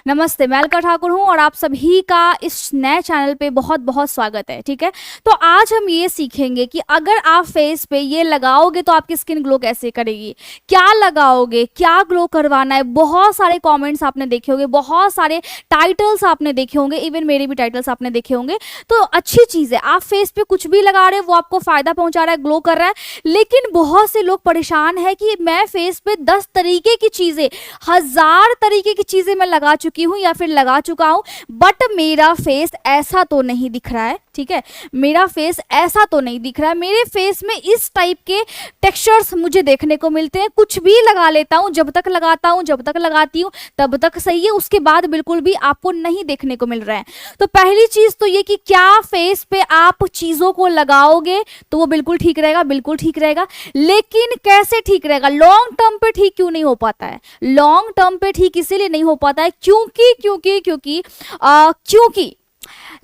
नमस्ते, मैं अलका ठाकुर हूँ और आप सभी का इस नए चैनल पे बहुत बहुत स्वागत है। ठीक है, तो आज हम ये सीखेंगे कि अगर आप फेस पे ये लगाओगे तो आपकी स्किन ग्लो कैसे करेगी, क्या लगाओगे, क्या ग्लो करवाना है। बहुत सारे कमेंट्स आपने देखे होंगे, बहुत सारे टाइटल्स आपने देखे होंगे, इवन मेरे भी टाइटल्स आपने देखे होंगे। तो अच्छी चीज़ है, आप फेस पे कुछ भी लगा रहे हो वो आपको फायदा पहुंचा रहा है, ग्लो कर रहा है। लेकिन बहुत से लोग परेशान है कि मैं फेस पे 10 तरीके की चीज़ें, 1000 तरीके की चीज़ें मैं लगा चुकी हूँ या फिर लगा चुका हूँ, बट मेरा फेस ऐसा तो नहीं दिख रहा है। ठीक है, मेरा फेस ऐसा तो नहीं दिख रहा है, मेरे फेस में इस टाइप के टेक्सचर्स मुझे देखने को मिलते हैं। कुछ भी लगा लेता हूँ, जब तक लगाता हूँ, जब तक लगाती हूँ तब तक सही है, उसके बाद बिल्कुल भी आपको नहीं देखने को मिल रहा है। तो पहली चीज तो ये कि क्या फेस पे आप चीजों को लगाओगे तो वो बिल्कुल ठीक रहेगा, बिल्कुल ठीक रहेगा। लेकिन कैसे ठीक रहेगा, लॉन्ग टर्म पे ठीक क्यों नहीं हो पाता है? लॉन्ग टर्म पे ठीक इसीलिए नहीं हो पाता है क्योंकि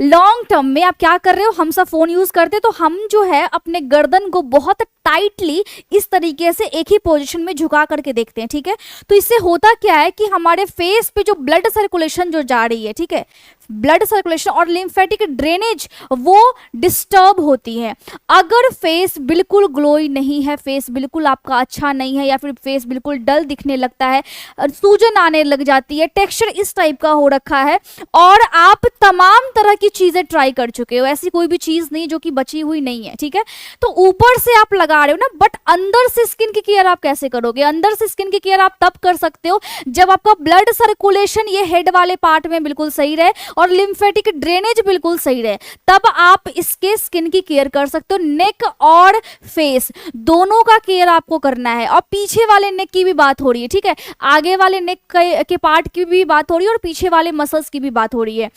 लॉन्ग टर्म में आप क्या कर रहे हो, हम सब फोन यूज करते तो हम जो है अपने गर्दन को बहुत टाइटली इस तरीके से एक ही पोजीशन में झुका करके देखते हैं। ठीक है, तो इससे होता क्या है कि हमारे फेस पे जो ब्लड सर्कुलेशन जो जा रही है, ठीक है, ब्लड सर्कुलेशन और लिम्फेटिक ड्रेनेज वो डिस्टर्ब होती है। अगर फेस बिल्कुल ग्लोई नहीं है, फेस बिल्कुल आपका अच्छा नहीं है, या फिर फेस बिल्कुल डल दिखने लगता है, सूजन आने लग जाती है, टेक्सचर इस टाइप का हो रखा है और आप तमाम तरह की चीजें ट्राई कर चुके हो, ऐसी कोई भी चीज नहीं जो कि बची हुई नहीं है। ठीक है, तो ऊपर से आप लगा रहे हो ना, बट अंदर से स्किन की केयर आप कैसे करोगे? अंदर से स्किन की केयर आप तब कर सकते हो जब आपका ब्लड सर्कुलेशन ये हेड वाले पार्ट में बिल्कुल सही रहे और लिम्फेटिक ड्रेनेज बिल्कुल सही रहे, तब आप इसके स्किन की केयर कर सकते हो। नेक और फेस दोनों का केयर आपको करना है, और पीछे वाले नेक की भी बात हो रही है। ठीक है, आगे वाले नेक के पार्ट की भी बात हो रही है और पीछे वाले मसल्स की भी बात हो रही है।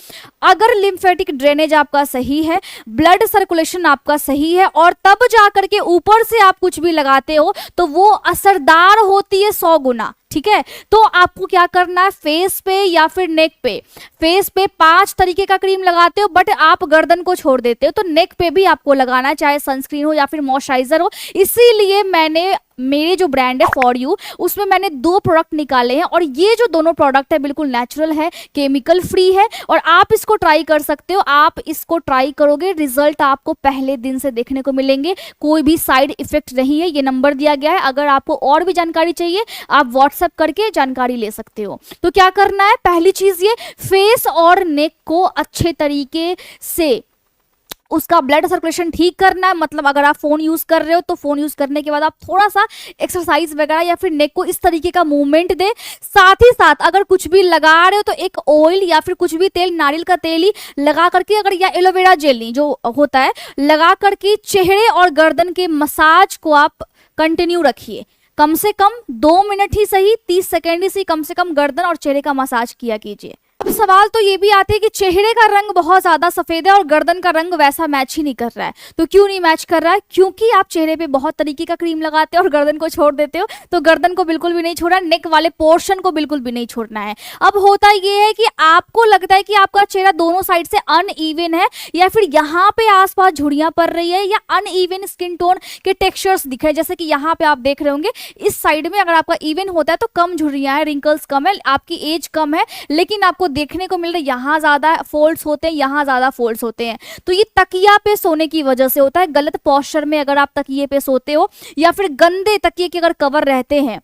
अगर लिम्फेटिक ड्रेनेज आपका सही है, ब्लड सर्कुलेशन आपका सही है, और तब जाकर के ऊपर से आप कुछ भी लगाते हो तो वो असरदार होती है 100 गुना। ठीक है, तो आपको क्या करना है, फेस पे या फिर नेक पे, फेस पे 5 तरीके का क्रीम लगाते हो बट आप गर्दन को छोड़ देते हो, तो नेक पे भी आपको लगाना है, चाहे सनस्क्रीन हो या फिर मॉइस्चराइजर हो। इसीलिए मैंने मेरे जो ब्रांड है फॉर यू, उसमें मैंने 2 प्रोडक्ट निकाले हैं, और ये जो दोनों प्रोडक्ट है बिल्कुल नेचुरल है, केमिकल फ्री है, और आप इसको ट्राई कर सकते हो। आप इसको ट्राई करोगे, रिजल्ट आपको पहले दिन से देखने को मिलेंगे, कोई भी साइड इफेक्ट नहीं है। ये नंबर दिया गया है, अगर आपको और भी जानकारी चाहिए आप व्हाट्सएप करके जानकारी ले सकते हो। तो क्या करना है, पहली चीज ये, फेस और नेक को अच्छे तरीके से उसका ब्लड सर्कुलेशन ठीक करना है। मतलब अगर आप फोन यूज कर रहे हो तो फोन यूज करने के बाद आप थोड़ा सा एक्सरसाइज वगैरह या फिर नेक को इस तरीके का मूवमेंट दे। साथ ही साथ अगर कुछ भी लगा रहे हो तो एक ऑयल या फिर कुछ भी तेल, नारियल का तेल ही लगा करके, अगर या एलोवेरा जेल जो होता है, लगा करके चेहरे और गर्दन के मसाज को आप कंटिन्यू रखिए। कम से कम 2 मिनट ही सही, 30 सेकेंड ही सही, कम से कम गर्दन और चेहरे का मसाज किया कीजिए। अब सवाल तो ये भी आते हैं कि चेहरे का रंग बहुत ज्यादा सफेद है और गर्दन का रंग वैसा मैच ही नहीं कर रहा है, तो क्यों नहीं मैच कर रहा है? क्योंकि आप चेहरे पे बहुत तरीके का क्रीम लगाते हो और गर्दन को छोड़ देते हो। तो गर्दन को बिल्कुल भी नहीं छोड़ना, नेक वाले पोर्शन को बिल्कुल भी नहीं छोड़ना है। अब होता ये है कि आपको लगता है कि आपका चेहरा दोनों साइड से अनइवन है, या फिर यहाँ पे आसपास झुर्रियां पड़ रही है, या अनइवन स्किन टोन के टेक्सचर्स दिख रहे हैं। जैसे कि यहाँ पे आप देख रहे होंगे, इस साइड में अगर आपका इवन होता है तो कम झुर्रियां है, रिंकल्स कम है, आपकी एज कम है, लेकिन आपको देखने को मिल रहा है यहाँ ज्यादा फोल्ड्स होते हैं, यहाँ ज्यादा फोल्ड्स होते हैं। तो ये तकिया पे सोने की वजह से होता है। गलत पोस्चर में अगर आप तकिए पे सोते हो, या फिर गंदे तकिए के अगर कवर रहते हैं,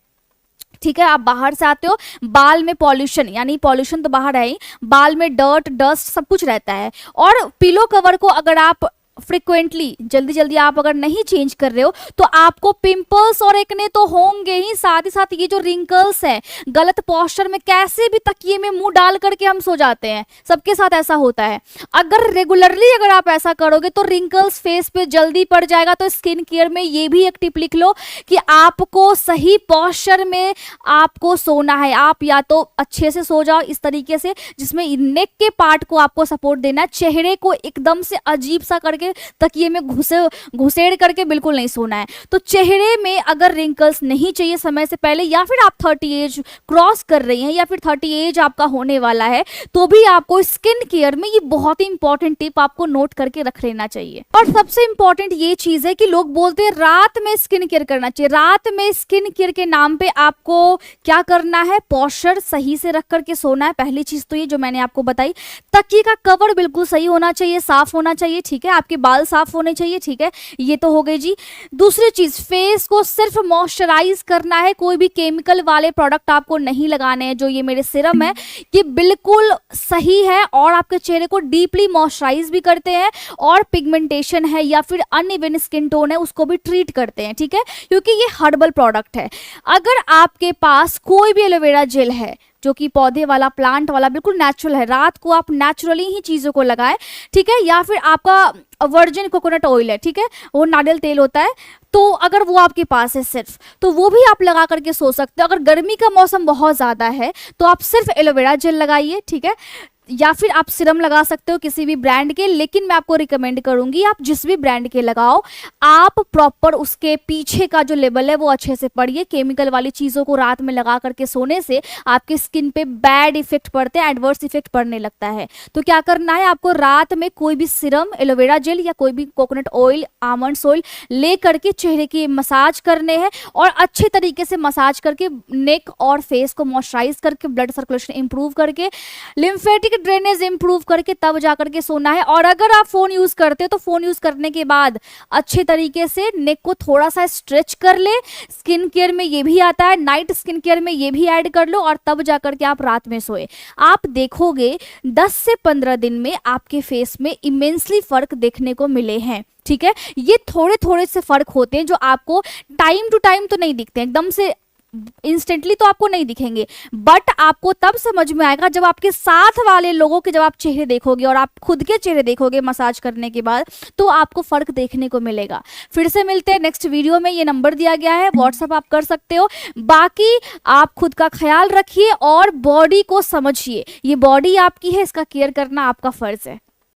ठीक है, आप बाहर से आते हो, बाल में पॉल्यूशन, यानी पॉल्यूशन तो बाहर है ही, बाल में डर्ट डस्ट सब कुछ रहता है, और पिलो कवर को अगर आप फ्रिक्वेंटली जल्दी जल्दी आप अगर नहीं चेंज कर रहे हो तो आपको पिंपल्स और एक्ने तो होंगे ही, साथ ही साथ ये जो रिंकल्स है, गलत पोस्चर में कैसे भी तकिए में मुंह डाल करके हम सो जाते हैं, सबके साथ ऐसा होता है। अगर रेगुलरली अगर आप ऐसा करोगे तो रिंकल्स फेस पे जल्दी पड़ जाएगा। तो स्किन केयर में ये भी एक टिप लिख लो कि आपको सही पोस्चर में आपको सोना है। आप या तो अच्छे से सो जाओ इस तरीके से जिसमें नेक के पार्ट को आपको सपोर्ट देना है, चेहरे को एकदम से अजीब सा करके के तकिए में घुसेड़ करके बिल्कुल नहीं सोना है। तो चेहरे में अगर रिंकल्स नहीं चाहिए समय से पहले, या फिर आप 30 एज क्रॉस कर रही हैं, या फिर 30 एज आपका होने वाला है, तो भी आपको स्किन केयर में ये बहुत ही इंपॉर्टेंट टिप आपको नोट करके रख लेना चाहिए। और सबसे इंपॉर्टेंट ये चीज है कि लोग बोलते हैं रात में स्किन केयर करना चाहिए। रात में स्किन केयर के नाम पे आपको क्या करना है, पोस्चर सही से रख करके सोना है। पहली चीज तो ये जो मैंने आपको बताई, तकिए का कवर बिल्कुल सही होना चाहिए, साफ होना चाहिए, ठीक है, आपके बाल साफ होने चाहिए, ठीक है, ये तो हो गई जी। दूसरी चीज, फेस को सिर्फ मॉइस्चराइज करना है, कोई भी केमिकल वाले प्रोडक्ट आपको नहीं लगाने हैं। जो ये मेरे सिरम है ये बिल्कुल सही है और आपके चेहरे को डीपली मॉइस्चराइज भी करते हैं, और पिगमेंटेशन है या फिर अनइवन स्किन टोन है उसको भी ट्रीट करते हैं, ठीक है, क्योंकि ये हर्बल प्रोडक्ट है। अगर आपके पास कोई भी एलोवेरा जेल है जो कि पौधे वाला, प्लांट वाला, बिल्कुल नेचुरल है, रात को आप नेचुरली ही चीजों को लगाएं, ठीक है, या फिर आपका वर्जिन कोकोनट ऑयल है, ठीक है, वो नारियल तेल होता है, तो अगर वो आपके पास है सिर्फ, तो वो भी आप लगा करके सो सकते हो। अगर गर्मी का मौसम बहुत ज्यादा है तो आप सिर्फ एलोवेरा जेल लगाइए, ठीक है, या फिर आप सिरम लगा सकते हो किसी भी ब्रांड के, लेकिन मैं आपको रिकमेंड करूंगी आप जिस भी ब्रांड के लगाओ, आप प्रॉपर उसके पीछे का जो लेबल है वो अच्छे से पढ़िए। केमिकल वाली चीज़ों को रात में लगा करके सोने से आपकी स्किन पे बैड इफेक्ट पड़ते हैं, एडवर्स इफेक्ट पड़ने लगता है। तो क्या करना है, आपको रात में कोई भी सिरम, एलोवेरा जेल या कोई भी कोकोनट ऑयल, आमंड्स ऑयल ले करके चेहरे की मसाज करने हैं, और अच्छे तरीके से मसाज करके नेक और फेस को मॉइस्चराइज करके, ब्लड सर्कुलेशन इंप्रूव करके, लिम्फेटिक ड्रेनेज इंप्रूव करके तब जाकर के सोना है। और अगर आप फोन यूज करते हो तो फोन यूज करने के बाद अच्छे तरीके से नेक को थोड़ा सा स्ट्रेच कर ले। स्किन केयर में ये भी आता है, नाइट स्किन केयर में ये भी ऐड कर लो, और तब जाकर के आप रात में सोए। आप देखोगे 10 से 15 दिन में आपके फेस में इमेंसली फर्क देखने को मिले हैं, ठीक है। ये थोड़े थोड़े से फर्क होते हैं जो आपको टाइम टू टाइम तो नहीं दिखते, एकदम से इंस्टेंटली तो आपको नहीं दिखेंगे, बट आपको तब समझ में आएगा जब आपके साथ वाले लोगों के, जब आप चेहरे देखोगे और आप खुद के चेहरे देखोगे मसाज करने के बाद, तो आपको फर्क देखने को मिलेगा। फिर से मिलते हैं नेक्स्ट वीडियो में। ये नंबर दिया गया है, व्हाट्सएप आप कर सकते हो। बाकी आप खुद का ख्याल रखिए और बॉडी को समझिए, ये बॉडी आपकी है, इसका केयर करना आपका फर्ज है।